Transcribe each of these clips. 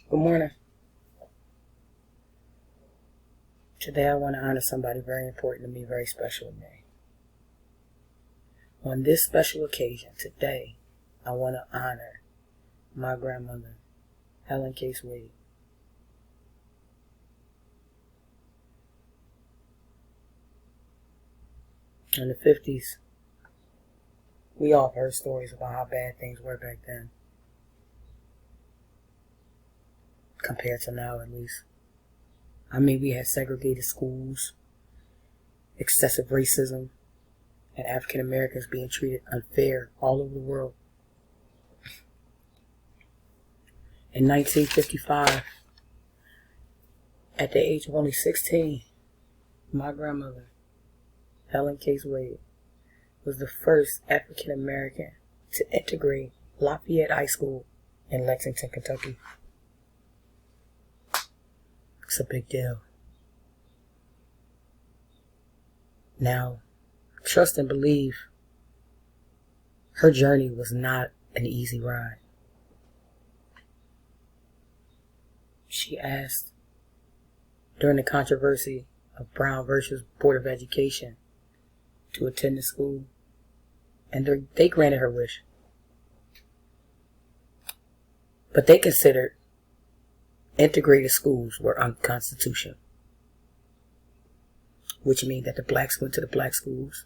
Good morning. Today I want to honor somebody very important to me, very special to me. On this special occasion, today, I want to honor my grandmother, Helen Case Wade. In the 50s, we all heard stories about how bad things were back then, compared to now at least. I mean, we had segregated schools, excessive racism, and African Americans being treated unfair all over the world. In 1955, at the age of only 16, my grandmother, Helen Case Wade, was the first African American to integrate Lafayette High School in Lexington, Kentucky. It's a big deal. Now, trust and believe, her journey was not an easy ride. She asked, during the controversy of Brown versus Board of Education, to attend the school, and they granted her wish. But they considered integrated schools were unconstitutional, which means that the blacks went to the black schools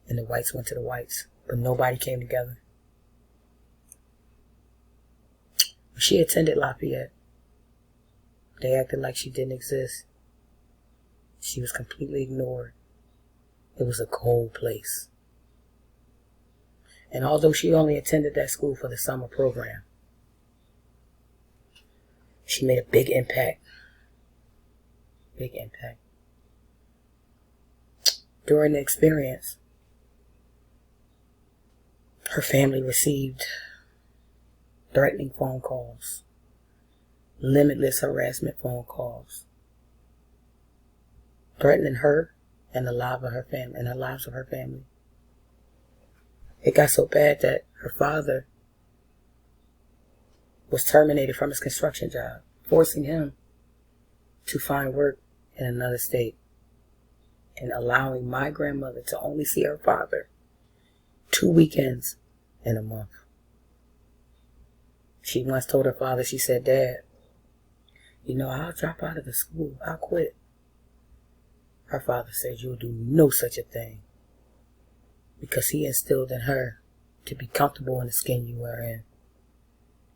and the whites went to the whites, but nobody came together. When she attended Lafayette, they acted like she didn't exist. She was completely ignored. It was a cold place. And although she only attended that school for the summer program, she made a big impact. Big impact. During the experience, her family received threatening phone calls, limitless harassment phone calls, threatening her and the lives of her family. It got so bad that her father was terminated from his construction job, forcing him to find work in another state and allowing my grandmother to only see her father 2 weekends in a month. She once told her father, she said, "Dad, I'll drop out of the school. I'll quit." Her father said, "You'll do no such a thing," because he instilled in her to be comfortable in the skin you are in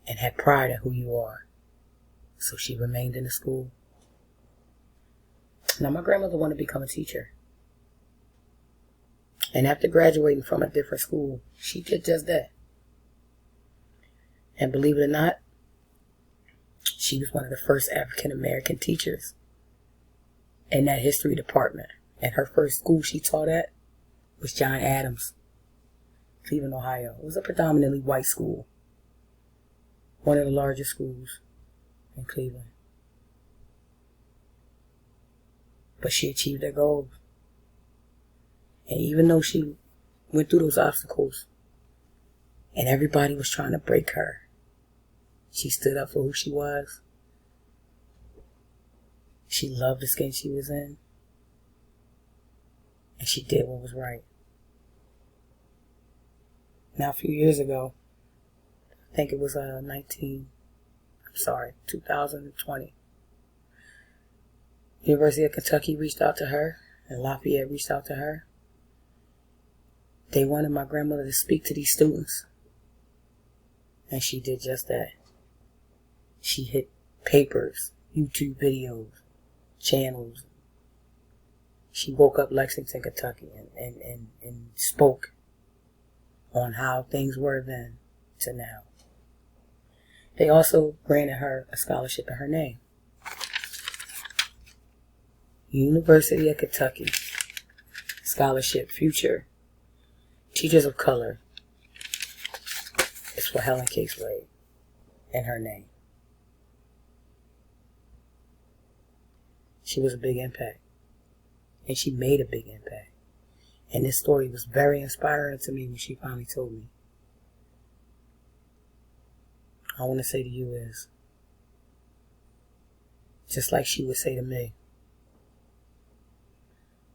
and have pride in who you are. So she remained in the school. Now, my grandmother wanted to become a teacher. And after graduating from a different school, she did just that. And believe it or not, she was one of the first African American teachers in that history department. And her first school she taught at was John Adams, Cleveland, Ohio. It was a predominantly white school, one of the largest schools in Cleveland. But she achieved her goals. And even though she went through those obstacles and everybody was trying to break her, she stood up for who she was. She loved the skin she was in. And she did what was right. Now, a few years ago, I think it was 2020, University of Kentucky reached out to her, and Lafayette reached out to her. They wanted my grandmother to speak to these students, and she did just that. She hit papers, YouTube videos, channels. She woke up Lexington, Kentucky, and spoke on how things were then to now. They also granted her a scholarship in her name. University of Kentucky Scholarship Future Teachers of Color is for Helen Case Wade in her name. She was a big impact. And she made a big impact. And this story was very inspiring to me when she finally told me. I want to say to you is, Just like she would say to me.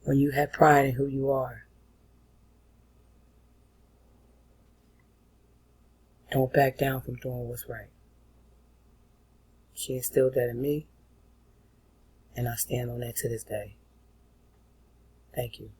When you have pride in who you are, don't back down from doing what's right. She instilled that in me, and I stand on that to this day. Thank you.